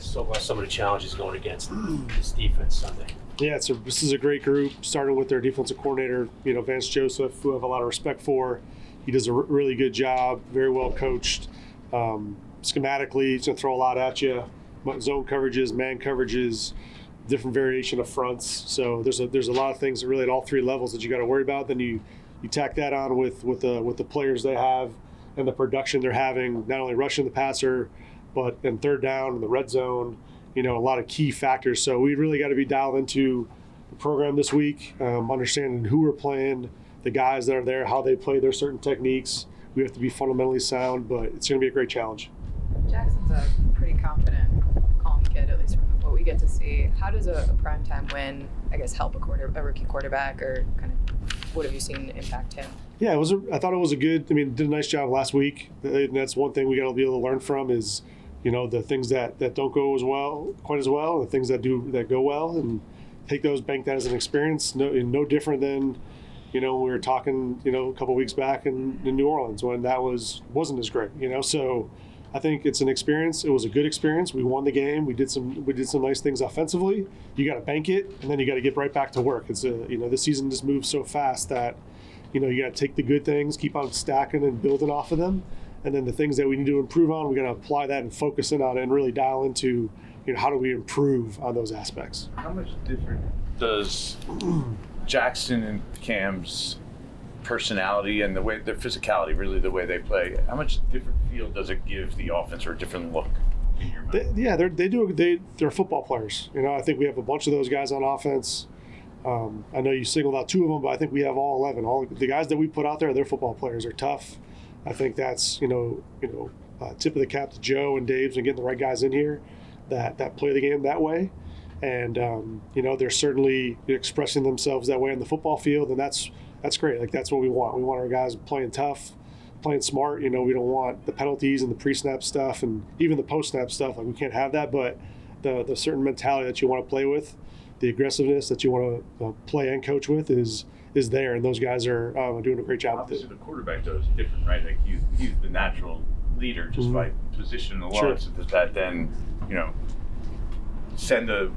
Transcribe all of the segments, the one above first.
guess, so far some of the challenges going against this defense Sunday? Yeah, this is a great group, starting with their defensive coordinator, Vance Joseph, who I have a lot of respect for. He does a really good job, very well coached. Schematically, he's going to throw a lot at you. Zone coverages, man coverages, different variation of fronts. So there's a lot of things that really at all three levels that you got to worry about. Then you tack that on with the players they have and the production they're having, not only rushing the passer, but in third down in the red zone. A lot of key factors. So we really got to be dialed into the program this week, understanding who we're playing, the guys that are there, how they play their certain techniques. We have to be fundamentally sound, but it's going to be a great challenge. Jackson's a pretty confident, calm kid, at least from what we get to see. How does a primetime win, I guess, help a rookie quarterback, or kind of what have you seen impact him? Yeah, I thought it was did a nice job last week. And that's one thing we got to be able to learn from is, the things that don't go quite as well, the things that go well, and take those, bank that as an experience. No different than, we were talking, a couple weeks back in New Orleans when that wasn't as great, So I think it's an experience. It was a good experience. We won the game. We did some nice things offensively. You got to bank it, and then you got to get right back to work. It's this season just moves so fast that, you got to take the good things, keep on stacking and building off of them. And then the things that we need to improve on, we're going to apply that and focus in on it and really dial into, how do we improve on those aspects. How much different does Jackson and Cam's personality and their physicality, really the way they play, how much different feel does it give the offense, or a different look in your mind? They're football players. I think we have a bunch of those guys on offense. I know you singled out two of them, but I think we have all 11. All the guys that we put out there, they're football players. They're tough. I think that's tip of the cap to Joe and Dave's and getting the right guys in here that play the game that way, and they're certainly expressing themselves that way on the football field, and that's great. Like, that's what we want. We want our guys playing tough, playing smart. We don't want the penalties and the pre-snap stuff and even the post-snap stuff. Like, we can't have that, but the certain mentality that you want to play with, the aggressiveness that you want to play and coach with is there, and those guys are doing a great job with it. Obviously, the quarterback, though, is different, right? Like, he's the natural leader just by position alone. Sure. So does that then, send a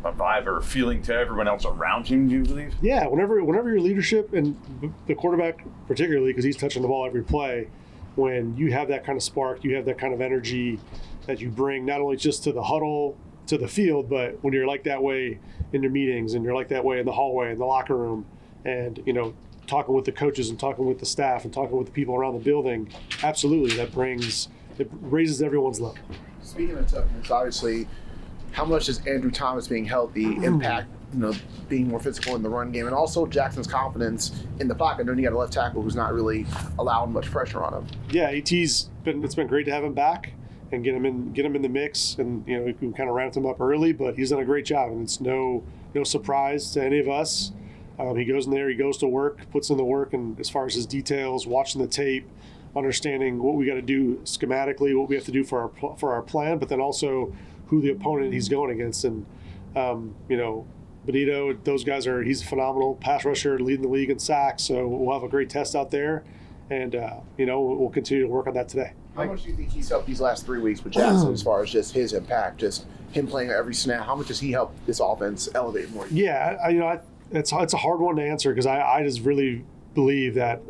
vibe or a feeling to everyone else around him, do you believe? Yeah, whenever your leadership, and the quarterback particularly, because he's touching the ball every play, when you have that kind of spark, you have that kind of energy that you bring not only just to the huddle, to the field, but when you're like that way in your meetings, and you're like that way in the hallway, in the locker room, and talking with the coaches and talking with the staff and talking with the people around the building, absolutely, it raises everyone's level. Speaking of toughness, obviously, how much does Andrew Thomas being healthy impact, being more physical in the run game, and also Jackson's confidence in the pocket? Then you got a left tackle who's not really allowing much pressure on him. Yeah, it's been great to have him back and get him in the mix, and we can kind of ramped him up early, but he's done a great job, and it's no surprise to any of us. He goes in there, he goes to work, puts in the work, and as far as his details, watching the tape, understanding what we got to do schematically, what we have to do for our plan, but then also who the opponent he's going against. And Benito, those guys he's a phenomenal pass rusher, leading the league in sacks, so we'll have a great test out there, and we'll continue to work on that today. How much do you think he's helped these last 3 weeks with Jackson as far as just his impact, just him playing every snap? How much does he help this offense elevate more? Yeah, it's a hard one to answer, because I just really believe that,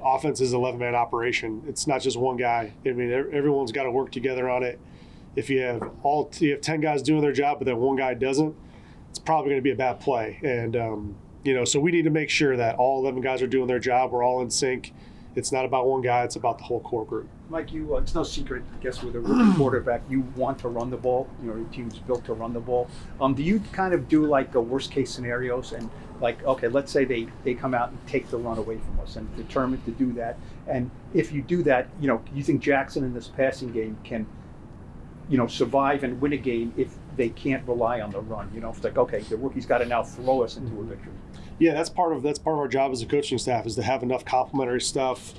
offense is an 11-man operation. It's not just one guy. Everyone's got to work together on it. If you have 10 guys doing their job, but then one guy doesn't, it's probably going to be a bad play. And, so we need to make sure that all 11 guys are doing their job. We're all in sync. It's not about one guy. It's about the whole core group. Mike, it's no secret, I guess, with a rookie quarterback, you want to run the ball. Your team's built to run the ball. Do you kind of do like a worst case scenarios and like, okay, let's say they come out and take the run away from us and determined to do that. And if you do that, you think Jackson in this passing game can, survive and win a game if they can't rely on the run? It's like, okay, the rookie's got to now throw us into a victory. Yeah, that's part of our job as a coaching staff, is to have enough complementary stuff,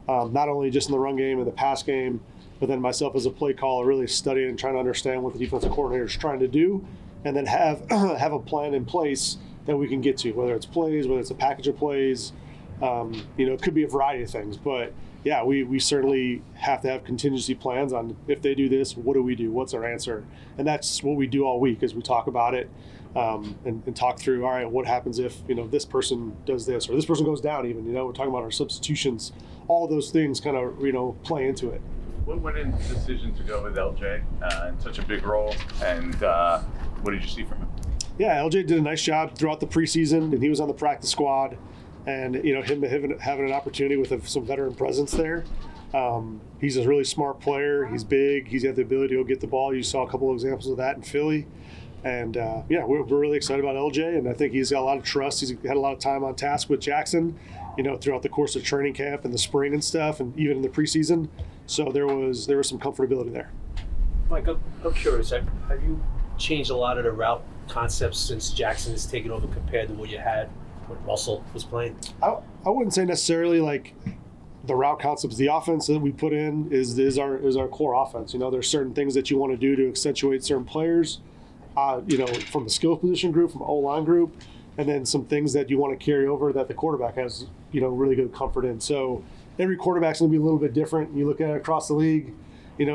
not only just in the run game and the pass game, but then myself as a play caller really studying and trying to understand what the defensive coordinator is trying to do, and then have a plan in place that we can get to, whether it's plays, whether it's a package of plays. It could be a variety of things, but yeah, we certainly have to have contingency plans on if they do this, what do we do? What's our answer? And that's what we do all week as we talk about it and talk through, all right, what happens if, this person does this or this person goes down even, we're talking about our substitutions. All those things kind of, play into it. What went into the decision to go with LJ in such a big role, and what did you see from him? Yeah, LJ did a nice job throughout the preseason, and he was on the practice squad. And him having an opportunity with some veteran presence there. He's a really smart player. He's big. He's got the ability to go get the ball. You saw a couple of examples of that in Philly. And we're really excited about LJ. And I think he's got a lot of trust. He's had a lot of time on task with Jackson, throughout the course of training camp and the spring and stuff, and even in the preseason. So there was some comfortability there. Mike, I'm curious. Have you changed a lot of the route concepts since Jackson has taken over compared to what you had when Russell was playing? I wouldn't say necessarily like the route concepts. The offense that we put in is our core offense. There's certain things that you want to do to accentuate certain players, from the skill position group, from O-line group, and then some things that you want to carry over that the quarterback has, really good comfort in. So every quarterback's going to be a little bit different. You look at it across the league,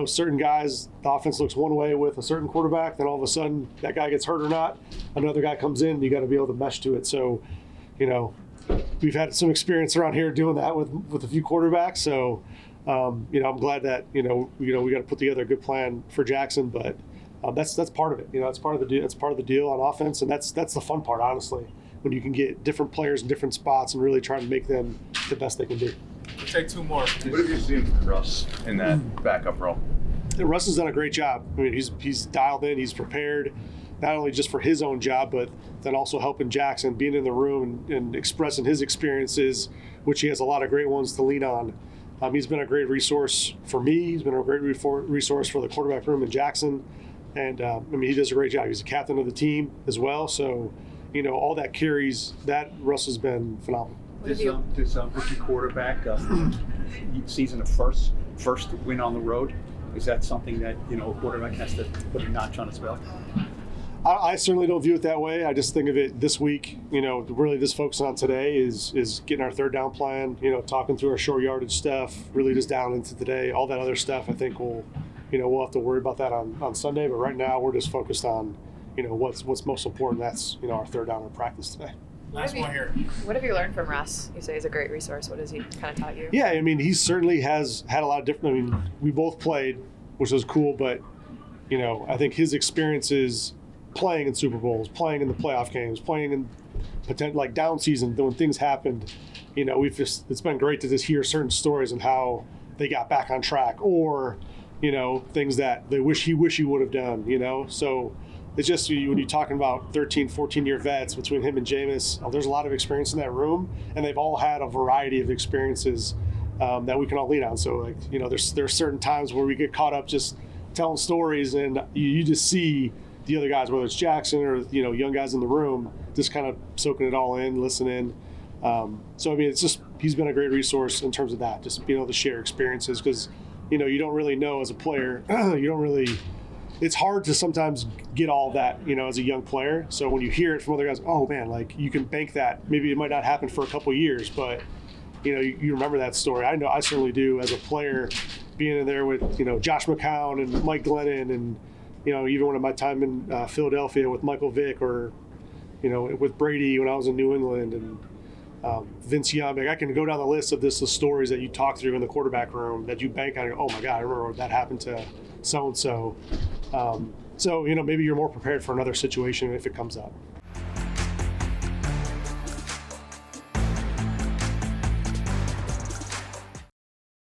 certain guys, the offense looks one way with a certain quarterback, then all of a sudden that guy gets hurt or not, another guy comes in, you got to be able to mesh to it. So, we've had some experience around here doing that with a few quarterbacks. So, I'm glad that, we got to put together a good plan for Jackson, but that's part of it. It's part of the deal on offense. And that's the fun part, honestly, when you can get different players in different spots and really try to make them the best they can be. We'll take two more. What have you seen from Russ in that backup role? And Russ has done a great job. I mean, he's dialed in, he's prepared, not only just for his own job, but then also helping Jackson, being in the room and expressing his experiences, which he has a lot of great ones to lean on. He's been a great resource for me. He's been a great resource for the quarterback room in Jackson. And, he does a great job. He's the captain of the team as well. So, all that carries, that Russ has been phenomenal. This rookie quarterback season of first win on the road, is that something that a quarterback has to put a notch on his belt? I certainly don't view it that way. I just think of it this week, really just focusing on today is getting our third down plan, talking through our short yardage stuff, really just down into today. All that other stuff, I think we'll have to worry about that on Sunday. But right now we're just focused on, what's most important. That's, our third down in practice today. Last one here. What have you learned from Russ? You say he's a great resource. What has he kind of taught you? Yeah, he certainly has had a lot of different. We both played, which was cool, but I think his experiences playing in Super Bowls, playing in the playoff games, playing in potential like down season when things happened, it's been great to just hear certain stories and how they got back on track, or things that they wish he would have done. So. It's just when you're talking about 13, 14-year vets between him and Jameis, there's a lot of experience in that room, and they've all had a variety of experiences that we can all lean on. So, there's certain times where we get caught up just telling stories, and you just see the other guys, whether it's Jackson or young guys in the room, just kind of soaking it all in, listening. It's just he's been a great resource in terms of that, just being able to share experiences because you don't really know as a player, it's hard to sometimes get all that, as a young player. So when you hear it from other guys, oh man, like you can bank that. Maybe it might not happen for a couple of years, but you remember that story. I know I certainly do as a player, being in there with Josh McCown and Mike Glennon, and even one of my time in Philadelphia with Michael Vick, or with Brady when I was in New England, and Vince Young. I can go down the list of the stories that you talk through in the quarterback room that you bank on. Oh my God, I remember that happened to so and so. Maybe you're more prepared for another situation if it comes up.